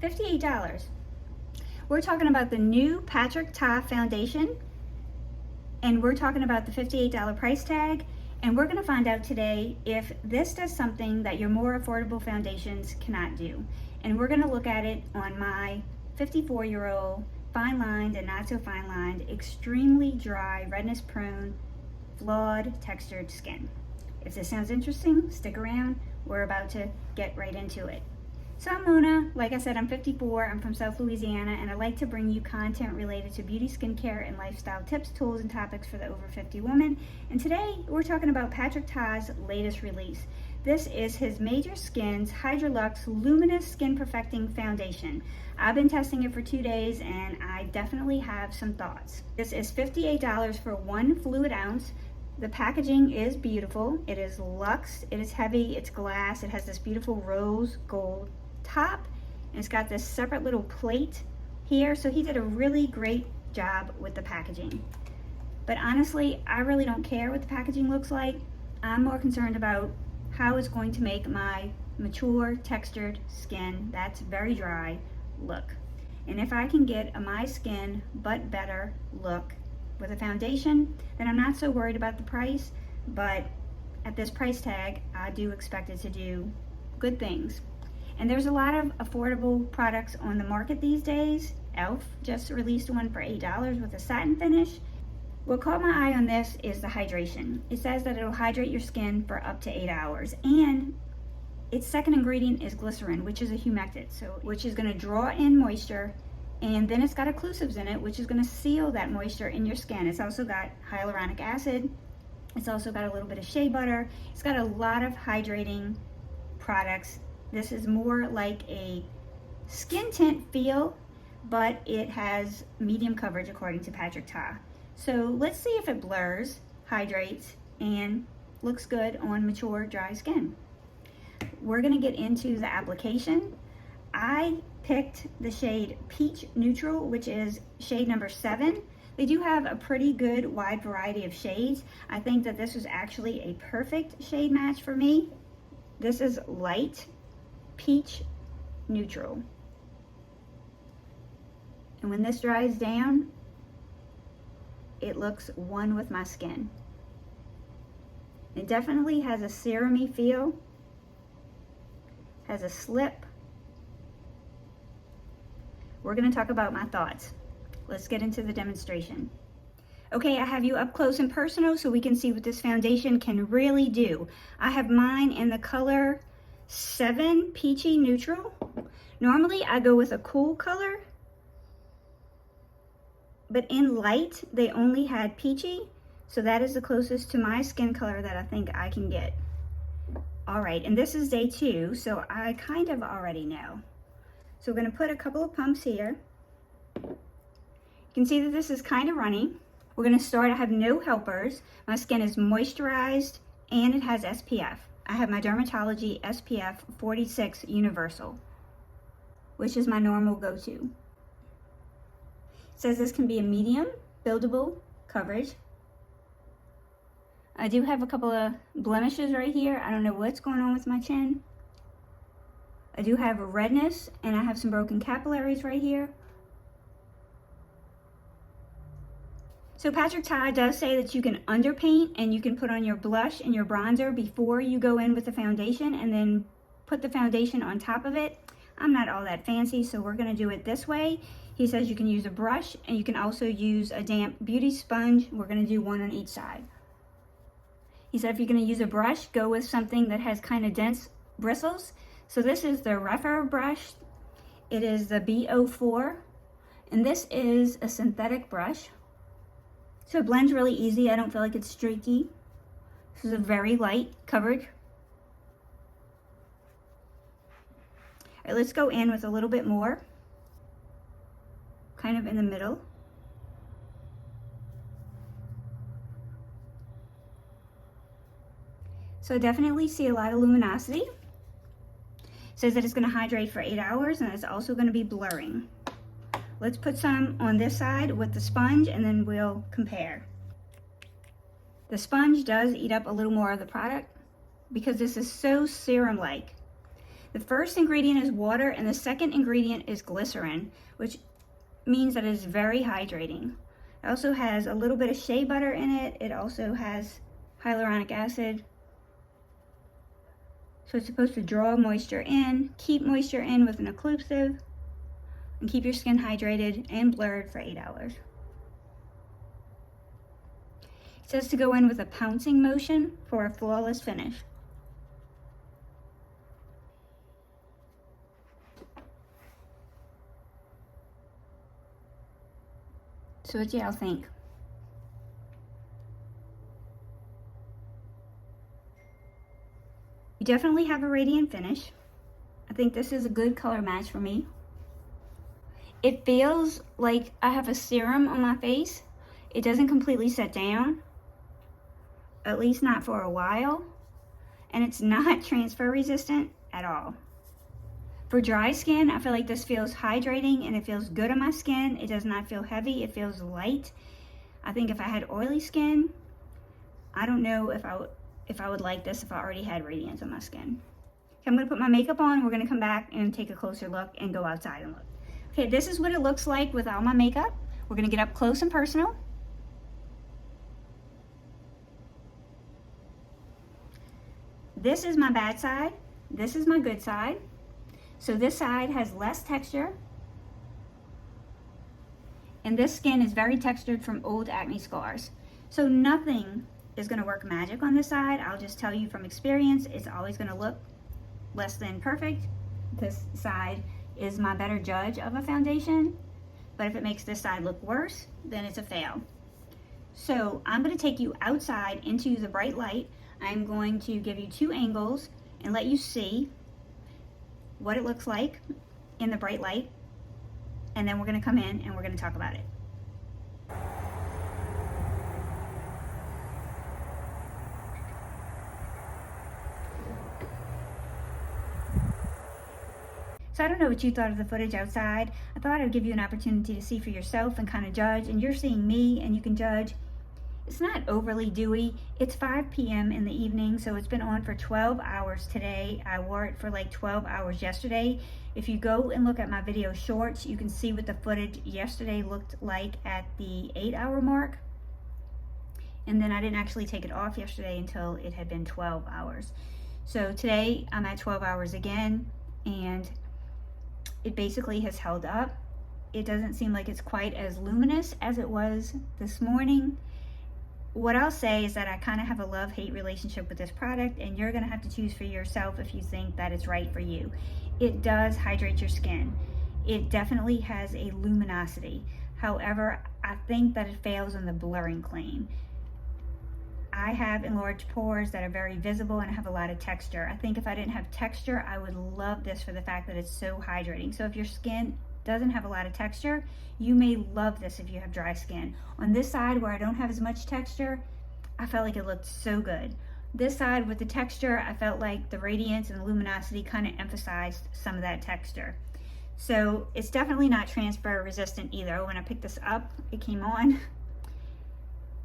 $58. We're talking about the new Patrick Ta foundation, and we're talking about the $58 price tag, and we're going to find out today if this does something that your more affordable foundations cannot do. And we're going to look at it on my 54-year-old fine lined and not so fine lined, extremely dry, redness prone, flawed textured skin. If this sounds interesting, stick around. We're about to get right into it. So I'm Mona. Like I said, I'm 54. I'm from South Louisiana, and I like to bring you content related to beauty, skincare, and lifestyle tips, tools, and topics for the over 50 woman. And today we're talking about Patrick Ta's latest release. This is his Major Skin's Hydra-Luxe Luminous Skin Perfecting Foundation. I've been testing it for 2 days, and I definitely have some thoughts. This is $58 for 1 fluid ounce. The packaging is beautiful. It is luxe, it is heavy, it's glass, it has this beautiful rose gold top, and it's got this separate little plate here. So he did a really great job with the packaging. But honestly, I really don't care what the packaging looks like. I'm more concerned about how it's going to make my mature textured skin that's very dry look. And if I can get a my skin but better look with a foundation, then I'm not so worried about the price. But at this price tag, I do expect it to do good things. And there's a lot of affordable products on the market these days. e.l.f. just released one for $8 with a satin finish. What caught my eye on this is the hydration. It says that it'll hydrate your skin for up to 8 hours. And its second ingredient is glycerin, which is a humectant, which is going to draw in moisture. And then it's got occlusives in it, which is going to seal that moisture in your skin. It's also got hyaluronic acid. It's also got a little bit of shea butter. It's got a lot of hydrating products. This is more like a skin tint feel, but it has medium coverage according to Patrick Ta. So let's see if it blurs, hydrates, and looks good on mature, dry skin. We're going to get into the application. I picked the shade Peach Neutral, which is shade number 7. They do have a pretty good wide variety of shades. I think that this was actually a perfect shade match for me. This is light Peach Neutral. And when this dries down, it looks one with my skin. It definitely has a serum-y feel, has a slip. We're going to talk about my thoughts. Let's get into the demonstration. Okay, I have you up close and personal so we can see what this foundation can really do. I have mine in the color 7 Peachy Neutral. Normally I go with a cool color, but in light they only had peachy, so that is the closest to my skin color that I think I can get. All right, and this is day 2, so I kind of already know. So we're going to put a couple of pumps here. You can see that this is kind of runny. We're going to start. I have no helpers. My skin is moisturized and it has SPF. I have my Dermatology SPF 46 Universal, which is my normal go-to. It says this can be a medium buildable coverage. I do have a couple of blemishes right here. I don't know what's going on with my chin. I do have a redness, and I have some broken capillaries right here. So Patrick Ta does say that you can underpaint and you can put on your blush and your bronzer before you go in with the foundation and then put the foundation on top of it. I'm not all that fancy, so we're going to do it this way. He says you can use a brush and you can also use a damp beauty sponge. We're going to do one on each side. He said if you're going to use a brush, go with something that has kind of dense bristles. So this is the Refer brush. It is the B04, and this is a synthetic brush. So it blends really easy. I don't feel like it's streaky. This is a very light coverage. All right, let's go in with a little bit more, kind of in the middle. So I definitely see a lot of luminosity. It says that it's going to hydrate for 8 hours, and it's also going to be blurring. Let's put some on this side with the sponge, and then we'll compare. The sponge does eat up a little more of the product because this is so serum-like. The first ingredient is water and the second ingredient is glycerin, which means that it is very hydrating. It also has a little bit of shea butter in it. It also has hyaluronic acid. So it's supposed to draw moisture in, keep moisture in with an occlusive, and keep your skin hydrated and blurred for 8 hours. It says to go in with a pouncing motion for a flawless finish. So what do y'all think? You definitely have a radiant finish. I think this is a good color match for me. It feels like I have a serum on my face. It doesn't completely set down, at least not for a while, and it's not transfer resistant at all. For dry skin, I feel like this feels hydrating and it feels good on my skin. It does not feel heavy, it feels light. I think if I had oily skin, I don't know if I would like this if I already had radiance on my skin. Okay, I'm gonna put my makeup on, we're gonna come back and take a closer look and go outside and look. Okay, this is what it looks like without my makeup. We're gonna get up close and personal. This is my bad side, this is my good side. So this side has less texture, and this skin is very textured from old acne scars. So nothing is gonna work magic on this side. I'll just tell you from experience, it's always gonna look less than perfect. This side is my better judge of a foundation, but if it makes this side look worse, then it's a fail. So I'm gonna take you outside into the bright light. I'm going to give you 2 angles and let you see what it looks like in the bright light, and then we're gonna come in and we're gonna talk about it. So I don't know what you thought of the footage outside. I thought I would give you an opportunity to see for yourself and kind of judge, and you're seeing me and you can judge. It's not overly dewy. It's 5 p.m. in the evening, so it's been on for 12 hours today. I wore it for like 12 hours yesterday. If you go and look at my video shorts, you can see what the footage yesterday looked like at the 8-hour mark. And then I didn't actually take it off yesterday until it had been 12 hours. So today I'm at 12 hours again, and it basically has held up. It doesn't seem like it's quite as luminous as it was this morning. What I'll say is that I kind of have a love-hate relationship with this product, and you're gonna have to choose for yourself if you think that it's right for you. It does hydrate your skin. It definitely has a luminosity. However, I think that it fails on the blurring claim. I have enlarged pores that are very visible and I have a lot of texture. I think if I didn't have texture, I would love this for the fact that it's so hydrating. So if your skin doesn't have a lot of texture, you may love this if you have dry skin. On this side where I don't have as much texture, I felt like it looked so good. This side with the texture, I felt like the radiance and the luminosity kind of emphasized some of that texture. So it's definitely not transfer resistant either. When I picked this up, it came on.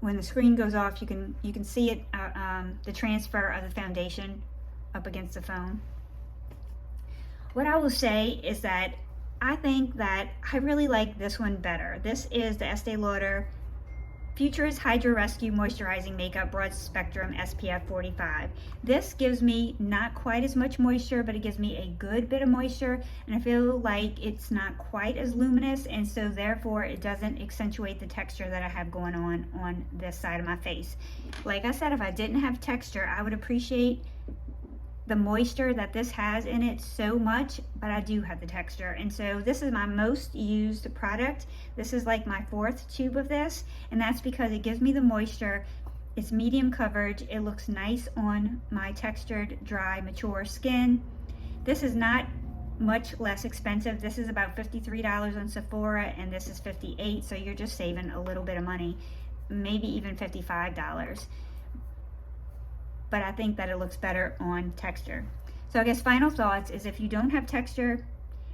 When the screen goes off, you can see it, the transfer of the foundation up against the phone. What I will say is that I think that I really like this one better. This is the Estee Lauder Futurist Hydra Rescue Moisturizing Makeup Broad Spectrum SPF 45. This gives me not quite as much moisture, but it gives me a good bit of moisture, and I feel like it's not quite as luminous, and so therefore it doesn't accentuate the texture that I have going on this side of my face. Like I said, if I didn't have texture, I would appreciate the moisture that this has in it so much, but I do have the texture, and so this is my most used product. This is like my 4th tube of this, and that's because it gives me the moisture. It's medium coverage. It looks nice on my textured, dry, mature skin. This is not much less expensive. This is about $53 on Sephora, and this is $58, so you're just saving a little bit of money, maybe even $55. But I think that it looks better on texture. So I guess final thoughts is if you don't have texture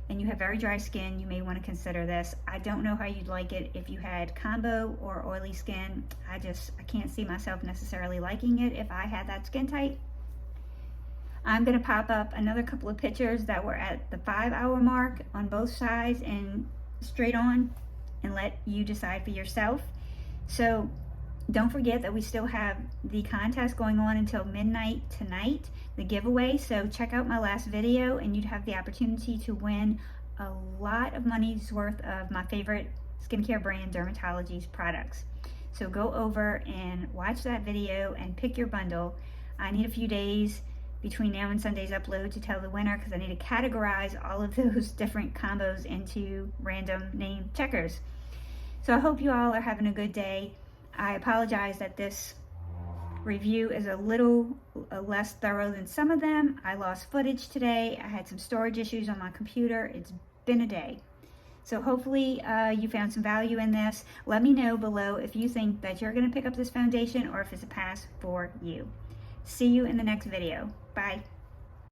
and you have very dry skin, you may want to consider this. I don't know how you'd like it if you had combo or oily skin. I can't see myself necessarily liking it if I had that skin type. I'm going to pop up another couple of pictures that were at the 5-hour mark on both sides and straight on, and let you decide for yourself. So don't forget that we still have the contest going on until midnight tonight, the giveaway. So check out my last video and you'd have the opportunity to win a lot of money's worth of my favorite skincare brand Dermatology's products. So go over and watch that video and pick your bundle. I need a few days between now and Sunday's upload to tell the winner, because I need to categorize all of those different combos into random name checkers. So I hope you all are having a good day. I apologize that this review is a little less thorough than some of them. I lost footage today. I had some storage issues on my computer. It's been a day. So hopefully you found some value in this. Let me know below if you think that you're going to pick up this foundation or if it's a pass for you. See you in the next video. Bye.